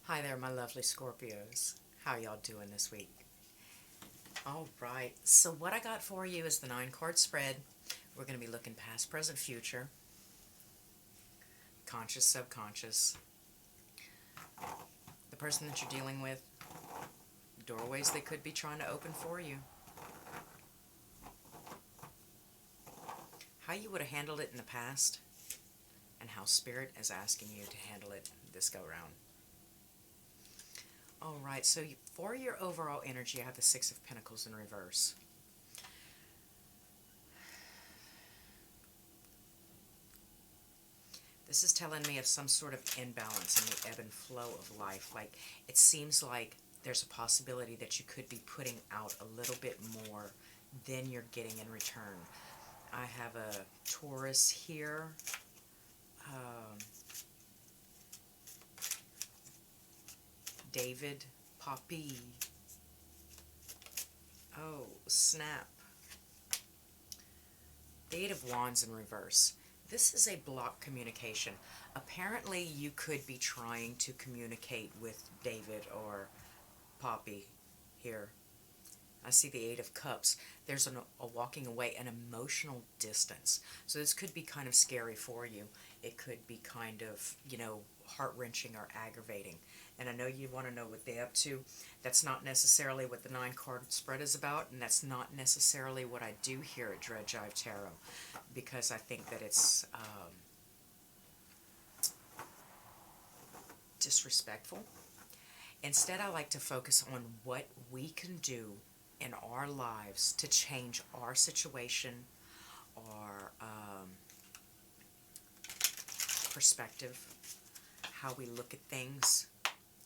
Hi there, my lovely Scorpios. How y'all doing this week? All right, so what I got for you is the 9 card spread. We're going to be looking past, present, future, conscious, subconscious, the person that you're dealing with, doorways they could be trying to open for you, how you would have handled it in the past, and how Spirit is asking you to handle it this go round. All right, so for your overall energy, I have the 6 of Pentacles in reverse. This is telling me of some sort of imbalance in the ebb and flow of life. Like, it seems like there's a possibility that you could be putting out a little bit more than you're getting in return. I have a Taurus here. David, Poppy. Oh, snap. The 8 of Wands in reverse. This is a block communication. Apparently, you could be trying to communicate with David or Poppy here. I see the 8 of Cups. There's a walking away, an emotional distance. So this could be kind of scary for you. It could be kind of, heart-wrenching or aggravating. And I know you want to know what they're up to. That's not necessarily what the 9 card spread is about, and that's not necessarily what I do here at Jive Tarot, because I think that it's disrespectful. Instead, I like to focus on what we can do in our lives to change our situation, our perspective, how we look at things,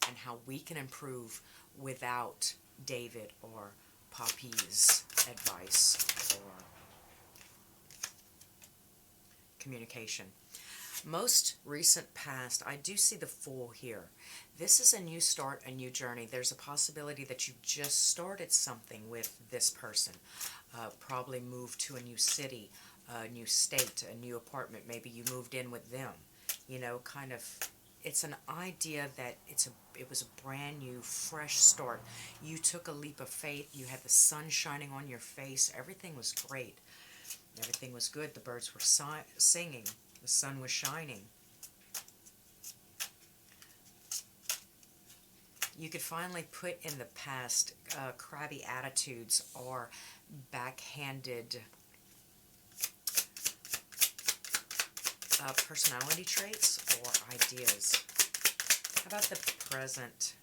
and how we can improve without David or Poppy's advice or communication. Most recent past, I do see the Fool here. This is a new start, a new journey. There's a possibility that you just started something with this person. Probably moved to a new city, a new state, a new apartment. Maybe you moved in with them. Kind of, it's an idea that it was a brand new, fresh start. You took a leap of faith. You had the sun shining on your face. Everything was great. Everything was good. The birds were singing. The sun was shining. You could finally put in the past crabby attitudes or backhanded personality traits or ideas. How about the present?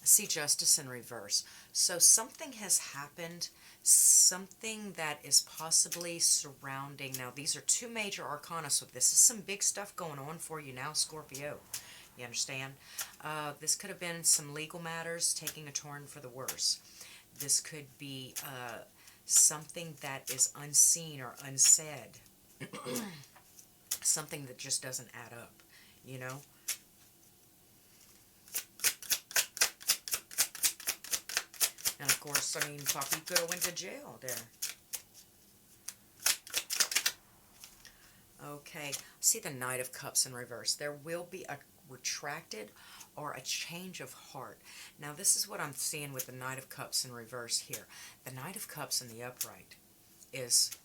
I see Justice in reverse. So something has happened, something that is possibly surrounding. Now, these are 2 major arcana, so this is some big stuff going on for you now, Scorpio. You understand? This could have been some legal matters taking a turn for the worse. This could be something that is unseen or unsaid. Something that just doesn't add up, And of course, Poppy could have went to jail there. Okay, see the Knight of Cups in reverse. There will be a retracted or a change of heart. Now, this is what I'm seeing with the Knight of Cups in reverse here. The Knight of Cups in the upright it's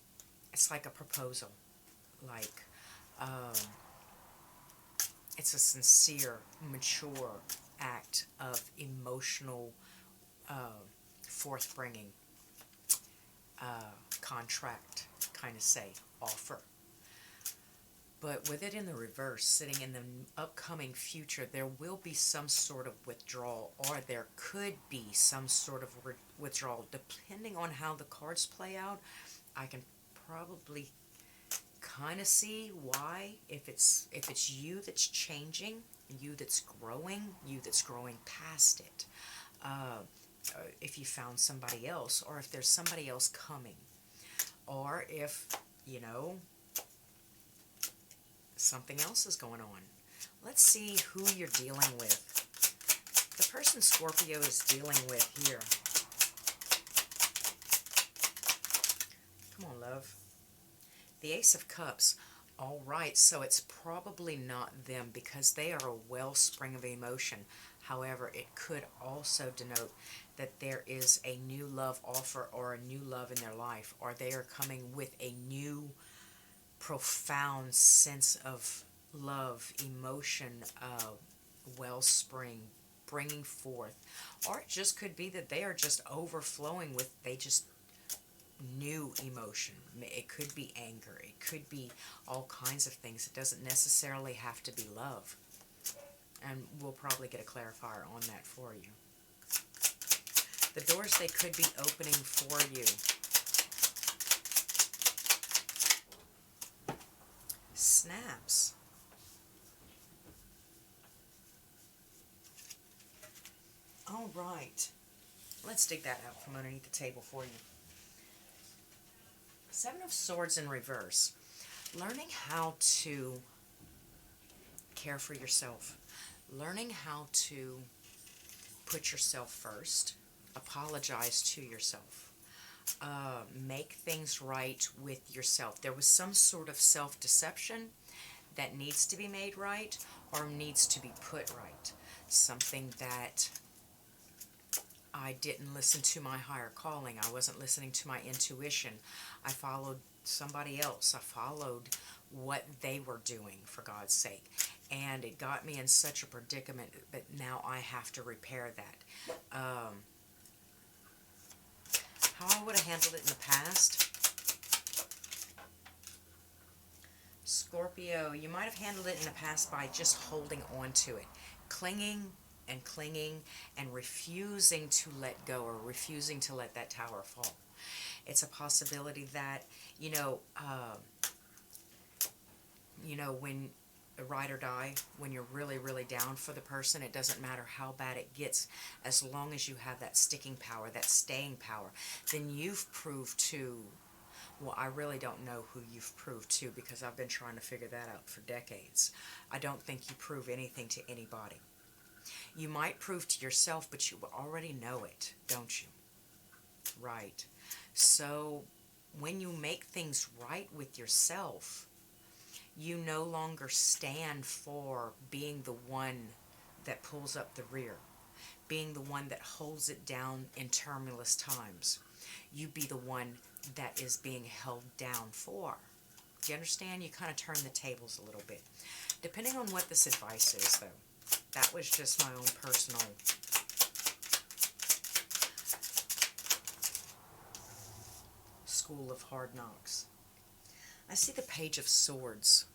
like a proposal. Like, it's a sincere, mature act of emotional forth-bringing, contract, kind of say, offer. But with it in the reverse, sitting in the upcoming future, there will be some sort of withdrawal, or there could be some sort of withdrawal. Depending on how the cards play out, I can probably kind of see why. If it's you that's changing, you that's growing past it. If you found somebody else, or if there's somebody else coming, or if, something else is going on. Let's see who you're dealing with. The person Scorpio is dealing with here. Come on, love. The Ace of Cups. All right, so it's probably not them because they are a wellspring of emotion. However, it could also denote that there is a new love offer or a new love in their life, or they are coming with a new profound sense of love, emotion, wellspring, bringing forth. Or it just could be that they are just overflowing with, they just new emotion. It could be anger. It could be all kinds of things. It doesn't necessarily have to be love. And we'll probably get a clarifier on that for you. The doors they could be opening for you. Snaps. All right. Let's dig that out from underneath the table for you. Seven of Swords in reverse. Learning how to care for yourself. Learning how to put yourself first. Apologize to yourself. Make things right with yourself. There was some sort of self-deception that needs to be made right or needs to be put right. Something that I didn't listen to my higher calling. I wasn't listening to my intuition. I followed somebody else. I followed what they were doing, for God's sake. And it got me in such a predicament, but now I have to repair that. How I would have handled it in the past? Scorpio, you might have handled it in the past by just holding on to it. Clinging and refusing to let go or refusing to let that tower fall. It's a possibility that, when a ride or die, when you're really, really down for the person, it doesn't matter how bad it gets, as long as you have that sticking power, that staying power, then you've proved to, well, I really don't know who you've proved to because I've been trying to figure that out for decades. I don't think you prove anything to anybody. You might prove to yourself, but you already know it, don't you? Right. So when you make things right with yourself, you no longer stand for being the one that pulls up the rear, being the one that holds it down in tumultuous times. You be the one that is being held down for. Do you understand? You kind of turn the tables a little bit. Depending on what this advice is, though. That was just my own personal school of hard knocks. I see the Page of Swords.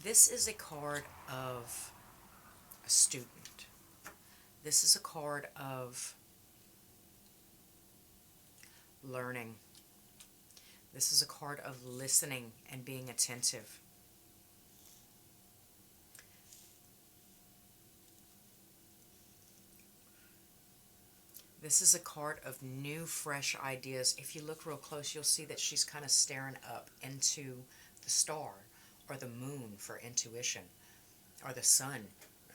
This is a card of a student. This is a card of learning. This is a card of listening and being attentive. This is a card of new, fresh ideas. If you look real close, you'll see that she's kind of staring up into the star or the moon for intuition, or the sun.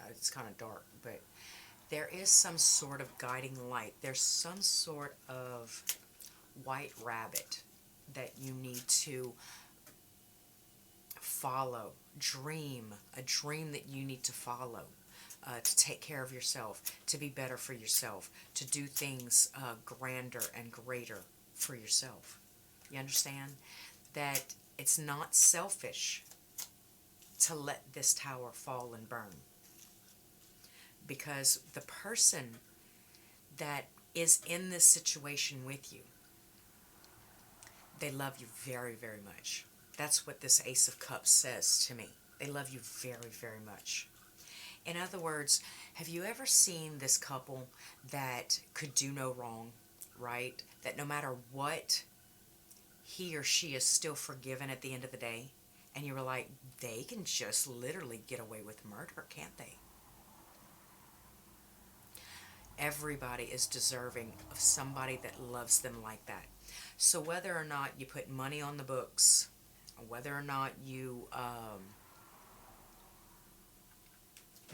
It's kind of dark, but there is some sort of guiding light. There's some sort of white rabbit that you need to follow. A dream that you need to follow. To take care of yourself, to be better for yourself, to do things grander and greater for yourself. You understand? That it's not selfish to let this tower fall and burn. Because the person that is in this situation with you, they love you very, very much. That's what this Ace of Cups says to me. They love you very, very much. In other words, have you ever seen this couple that could do no wrong, right? That no matter what, he or she is still forgiven at the end of the day? And you were like, they can just literally get away with murder, can't they? Everybody is deserving of somebody that loves them like that. So whether or not you put money on the books, or whether or not you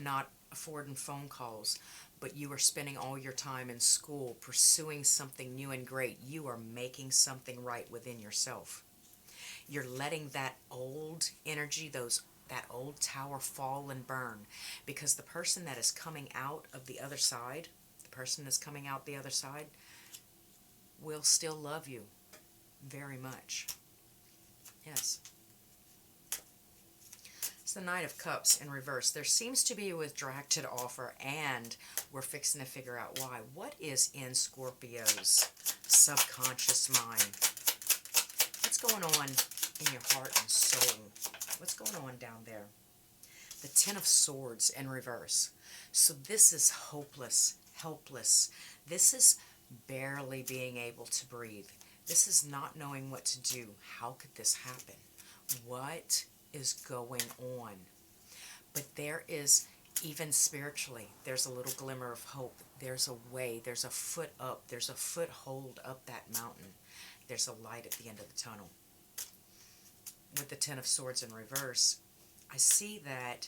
not affording phone calls, but you are spending all your time in school pursuing something new and great, you are making something right within yourself. You're letting that old energy, that old tower fall and burn, because the person that is coming out of the other side, the person that's coming out the other side will still love you very much. Yes. It's the Knight of Cups in reverse. There seems to be a withdrawed offer, and we're fixing to figure out why. What is in Scorpio's subconscious mind? What's going on in your heart and soul? What's going on down there? The Ten of Swords in reverse. So this is hopeless, helpless. This is barely being able to breathe. This is not knowing what to do. How could this happen? What is going on? But there is, even spiritually, there's a little glimmer of hope. There's a way, there's a foot up, there's a foothold up that mountain. There's a light at the end of the tunnel. With the Ten of Swords in reverse, I see that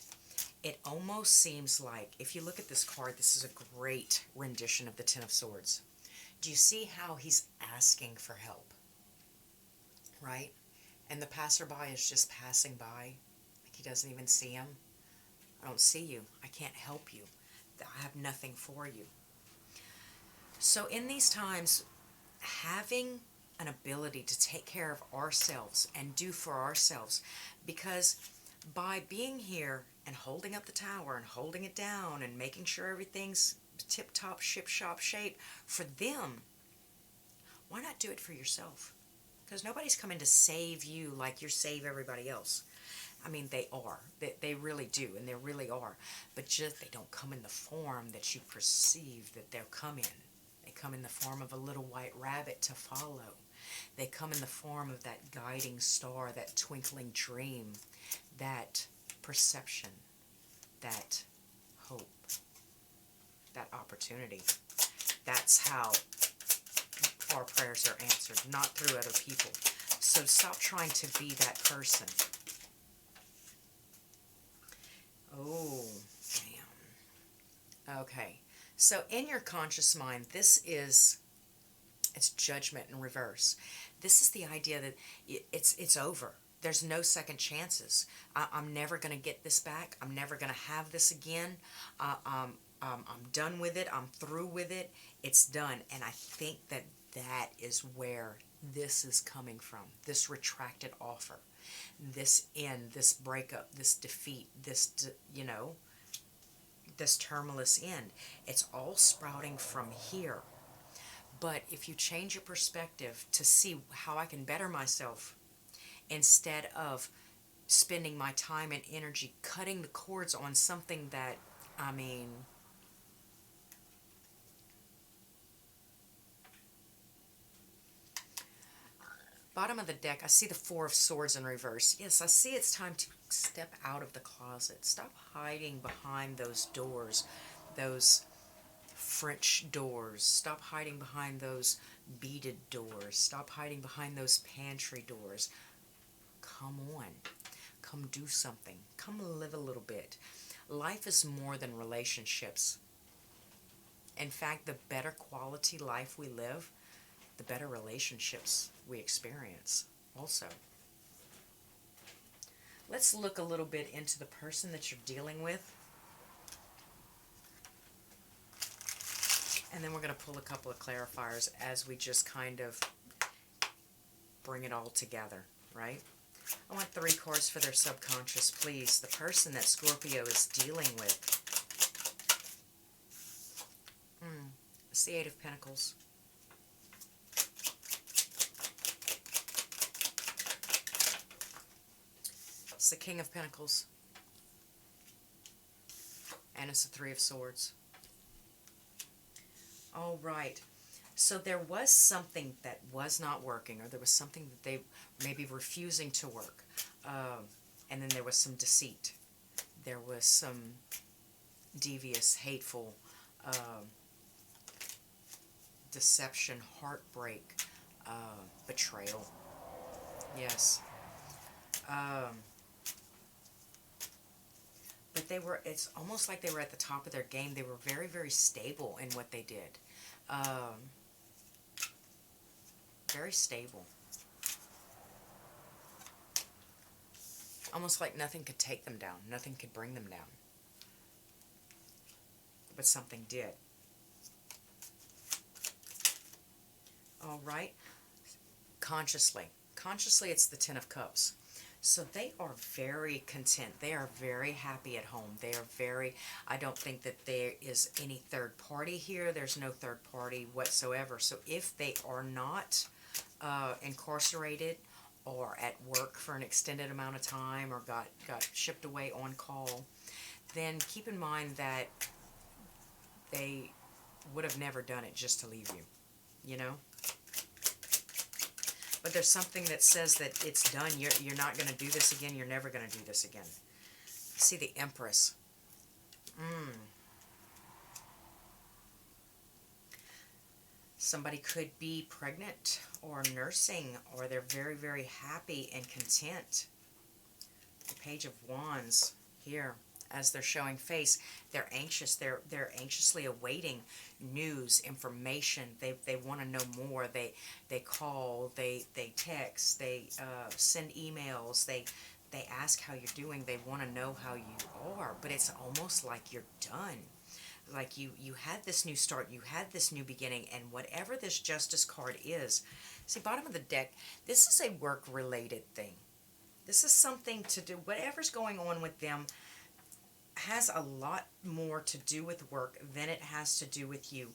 it almost seems like, if you look at this card, this is a great rendition of the Ten of Swords. Do you see how he's asking for help? Right? And the passerby is just passing by, like he doesn't even see him. I don't see you. I can't help you. I have nothing for you. So in these times, having an ability to take care of ourselves and do for ourselves, because by being here and holding up the tower and holding it down and making sure everything's tip-top, ship-shop shape for them, why not do it for yourself? Because nobody's coming to save you like you save everybody else. I mean, they are. They really do, and they really are. But just they don't come in the form that you perceive that they'll come in. They come in the form of a little white rabbit to follow. They come in the form of that guiding star, that twinkling dream, that perception, that hope, that opportunity. That's how our prayers are answered, not through other people. So stop trying to be that person. Oh, damn. Okay. So in your conscious mind, it's judgment in reverse. This is the idea that it's over. There's no second chances. I'm never going to get this back. I'm never going to have this again. I'm done with it. I'm through with it. It's done. And I think that is where this is coming from. This retracted offer. This end, this breakup, this defeat, this terminus end. It's all sprouting from here. But if you change your perspective to see how I can better myself, instead of spending my time and energy cutting the cords on something that, I mean, bottom of the deck, I see the Four of Swords in reverse. Yes, I see it's time to step out of the closet. Stop hiding behind those doors, those French doors. Stop hiding behind those beaded doors. Stop hiding behind those pantry doors. Come on. Come do something. Come live a little bit. Life is more than relationships. In fact, the better quality life we live, the better relationships we experience also. Let's look a little bit into the person that you're dealing with. And then we're going to pull a couple of clarifiers as we just kind of bring it all together, right? I want 3 cards for their subconscious, please. The person that Scorpio is dealing with. It's the 8 of Pentacles. It's the King of Pentacles. And it's the 3 of Swords. All right. So there was something that was not working, or there was something that they may be refusing to work. And then there was some deceit. There was some devious, hateful deception, heartbreak, betrayal. Yes. But it's almost like they were at the top of their game. They were very, very stable in what they did. Very stable. Almost like nothing could take them down. Nothing could bring them down. But something did. All right. Consciously. Consciously, it's the Ten of Cups. So they are very content. They are very happy at home. They are very, I don't think that there is any third party here. There's no third party whatsoever. So if they are not incarcerated or at work for an extended amount of time or got shipped away on call, then keep in mind that they would have never done it just to leave you, you know? But there's something that says that it's done. You're not going to do this again. You're never going to do this again. See the Empress. Somebody could be pregnant or nursing, or they're very, very happy and content. The Page of Wands here. As they're showing face, they're anxious. They're anxiously awaiting news, information. They want to know more. They call. They text. They send emails. They ask how you're doing. They want to know how you are. But it's almost like you're done. Like you had this new start. You had this new beginning. And whatever this Justice card is, see, bottom of the deck. This is a work-related thing. This is something to do. Whatever's going on with them has a lot more to do with work than it has to do with you.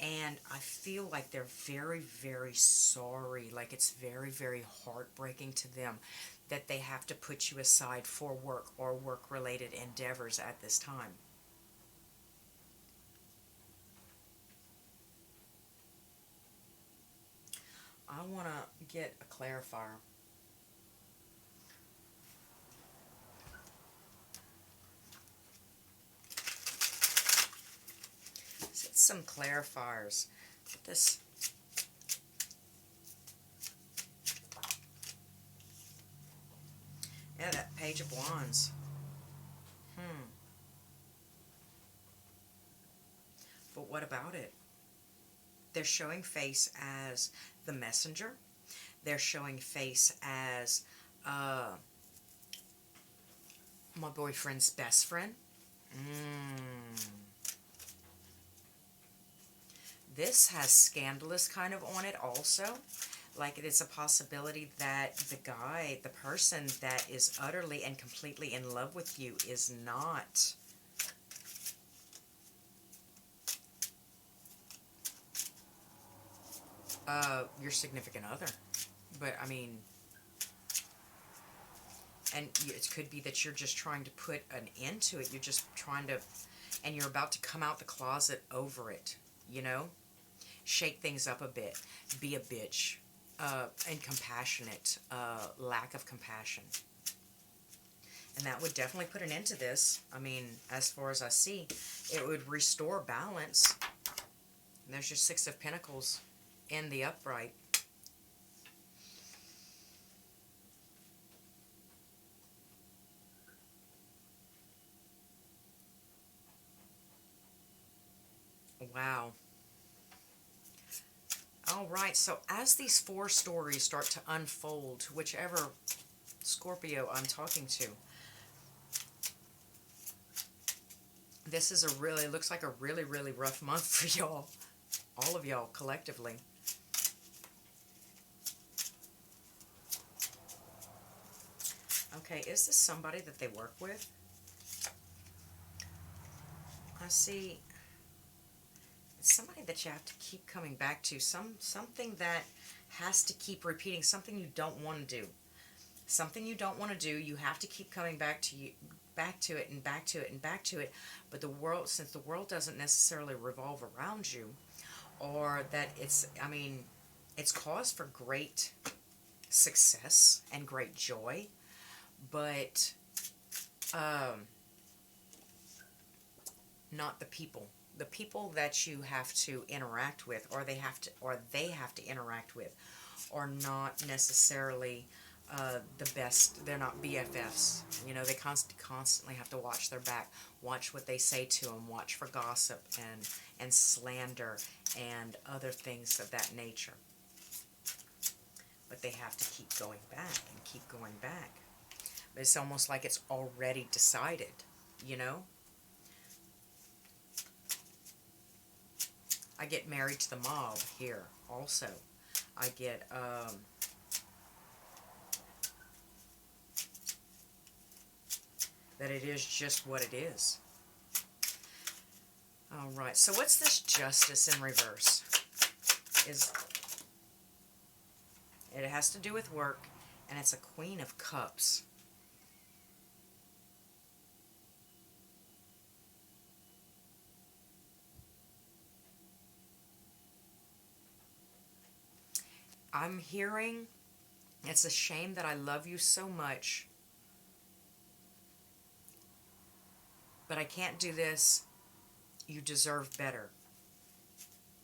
And I feel like they're very, very sorry. Like it's very, very heartbreaking to them that they have to put you aside for work or work-related endeavors at this time. I want to get a clarifier. Some clarifiers. This that Page of Wands. But what about it? They're showing face as the messenger. They're showing face as my boyfriend's best friend. This has scandalous kind of on it also. Like it's a possibility that the guy, the person that is utterly and completely in love with you is not your significant other. But I mean, and it could be that you're just trying to put an end to it. You're just trying to, and you're about to come out the closet over it, you know? Shake things up a bit. Be a bitch. And compassionate. Lack of compassion. And that would definitely put an end to this. I mean, as far as I see, it would restore balance. And there's your Six of Pentacles in the upright. Wow. All right, so as these four stories start to unfold, whichever Scorpio I'm talking to, this is a really, looks like a really, really rough month for y'all, all of y'all collectively. Okay, is this somebody that they work with? I see it's somebody that you have to keep coming back to, something that has to keep repeating, something you don't want to do. Something you don't want to do, you have to keep coming back to it and back to it and back to it. But the world, since the world doesn't necessarily revolve around you, or that it's, I mean, it's cause for great success and great joy, but not the people. The people that you have to interact with, or they have to interact with, are not necessarily the best. They're not BFFs. You know, they constantly have to watch their back, watch what they say to them, watch for gossip and slander and other things of that nature. But they have to keep going back and keep going back. It's almost like it's already decided, you know? I get married to the mob here also. I get, that it is just what it is. All right, so what's this justice in reverse? It has to do with work, and it's a Queen of Cups. I'm hearing, it's a shame that I love you so much, but I can't do this. You deserve better.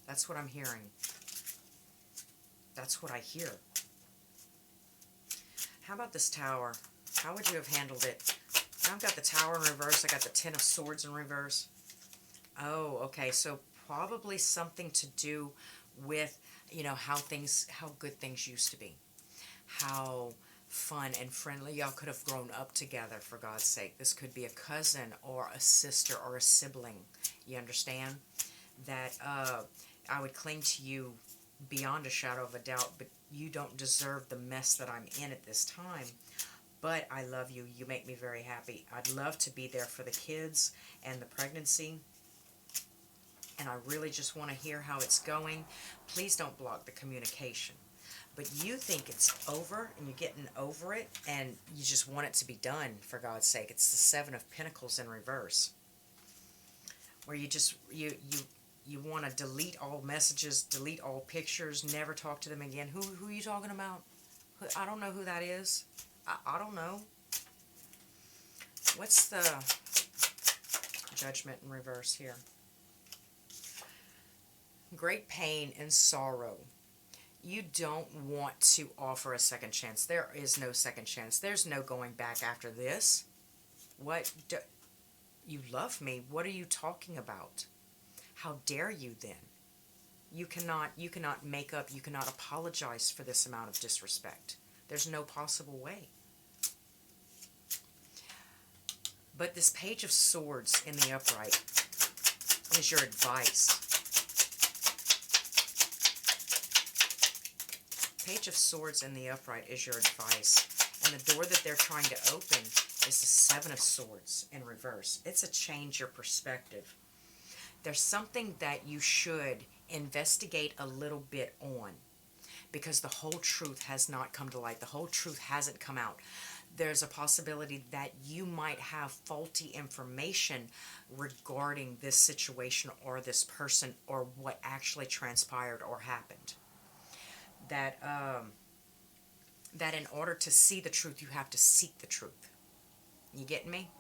That's what I'm hearing. That's what I hear. How about this Tower? How would you have handled it? I've got the Tower in reverse. I got the Ten of Swords in reverse. Oh, okay. So probably something to do with, you know, how good things used to be. How fun and friendly y'all could have grown up together, for God's sake. This could be a cousin or a sister or a sibling. You understand? That I would cling to you beyond a shadow of a doubt, but you don't deserve the mess that I'm in at this time. But I love you. You make me very happy. I'd love to be there for the kids and the pregnancy. And I really just want to hear how it's going. Please don't block the communication. But you think it's over, and you're getting over it, and you just want it to be done, for God's sake. It's the Seven of Pentacles in reverse. Where you just, you want to delete all messages, delete all pictures, never talk to them again. Who are you talking about? I don't know who that is. I don't know. What's the Judgment in reverse here? Great pain and sorrow. You don't want to offer a second chance. There is no second chance. There's no going back after this. You love me. What are you talking about? How dare you then? You cannot make up, you cannot apologize for this amount of disrespect. There's no possible way. But this Page of Swords in the upright is your advice. Page of Swords in the upright is your advice. And the door that they're trying to open is the Seven of Swords in reverse. It's a change your perspective. There's something that you should investigate a little bit on, because the whole truth has not come to light. The whole truth hasn't come out. There's a possibility that you might have faulty information regarding this situation or this person or what actually transpired or happened. That in order to see the truth, you have to seek the truth. You getting me?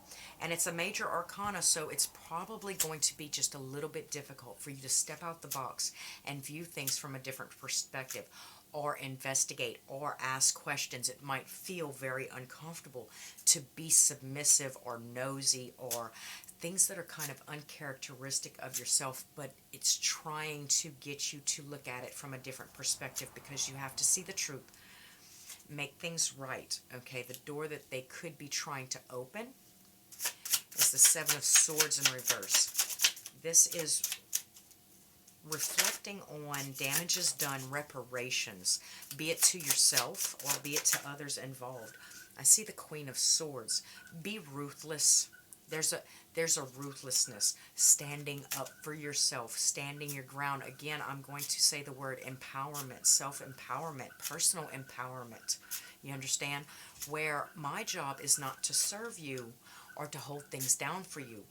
And it's a major arcana, so it's probably going to be just a little bit difficult for you to step out the box and view things from a different perspective, or investigate, or ask questions. It might feel very uncomfortable to be submissive or nosy, or things that are kind of uncharacteristic of yourself, but it's trying to get you to look at it from a different perspective, because you have to see the truth, make things right. Okay, the door that they could be trying to open is the Seven of Swords in reverse. This is reflecting on damages done, reparations, be it to yourself or be it to others involved. I see the Queen of Swords. Be ruthless. There's a ruthlessness, standing up for yourself, standing your ground. Again, I'm going to say the word empowerment, self-empowerment, personal empowerment. You understand? Where my job is not to serve you or to hold things down for you,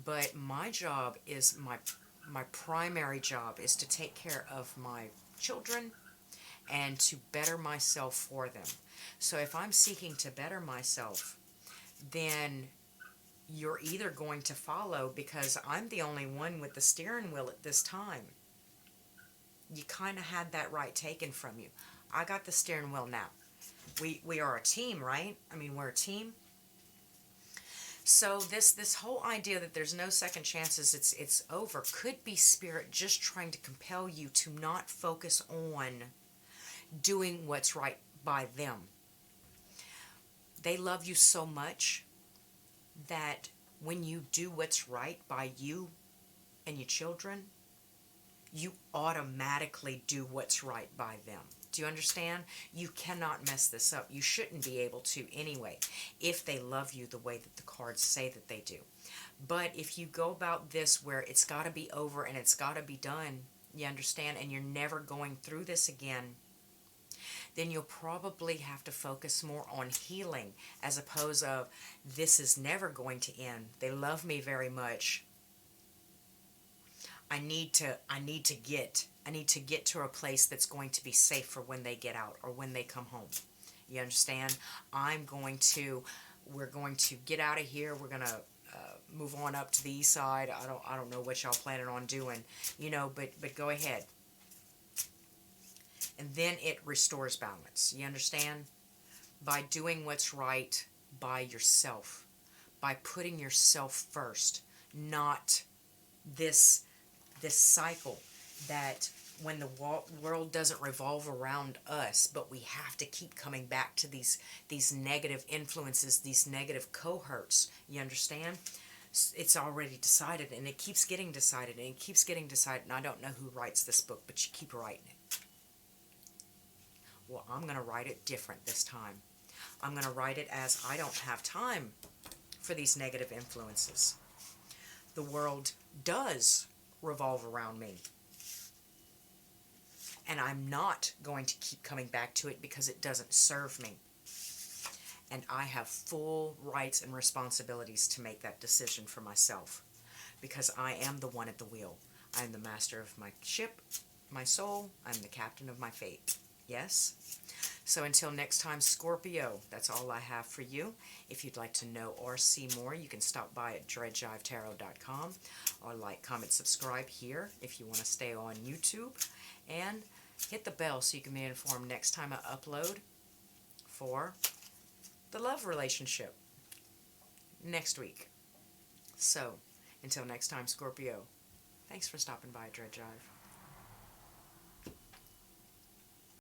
but my job is, my primary job is to take care of my children and to better myself for them. So if I'm seeking to better myself, then you're either going to follow, because I'm the only one with the steering wheel at this time. You kind of had that right taken from you. I got the steering wheel now. We are a team, right? I mean, we're a team. So this whole idea that there's no second chances, it's over, could be Spirit just trying to compel you to not focus on doing what's right by them. They love you so much that when you do what's right by you and your children, you automatically do what's right by them. Do you understand? You cannot mess this up. You shouldn't be able to anyway, if they love you the way that the cards say that they do. But if you go about this where it's got to be over and it's got to be done, you understand, and you're never going through this again, then you'll probably have to focus more on healing as opposed of this is never going to end. They love me very much. I need to get to a place that's going to be safe for when they get out or when they come home. You understand? We're going to get out of here. We're going to move on up to the east side. I don't know what y'all planning on doing, but go ahead. And then it restores balance. You understand? By doing what's right by yourself, by putting yourself first, not this cycle that when the world doesn't revolve around us, but we have to keep coming back to these negative influences, these negative cohorts. You understand? It's already decided, and it keeps getting decided, and it keeps getting decided, and I don't know who writes this book, but you keep writing it. Well, I'm going to write it different this time. I'm going to write it as I don't have time for these negative influences. The world does revolve around me. And I'm not going to keep coming back to it because it doesn't serve me. And I have full rights and responsibilities to make that decision for myself. Because I am the one at the wheel. I am the master of my ship, my soul. I'm the captain of my fate. Yes? So until next time, Scorpio, that's all I have for you. If you'd like to know or see more, you can stop by at jivetarot.com or like, comment, subscribe here if you want to stay on YouTube. And hit the bell so you can be informed next time I upload for the love relationship next week. So, until next time, Scorpio, thanks for stopping by Dread Jive.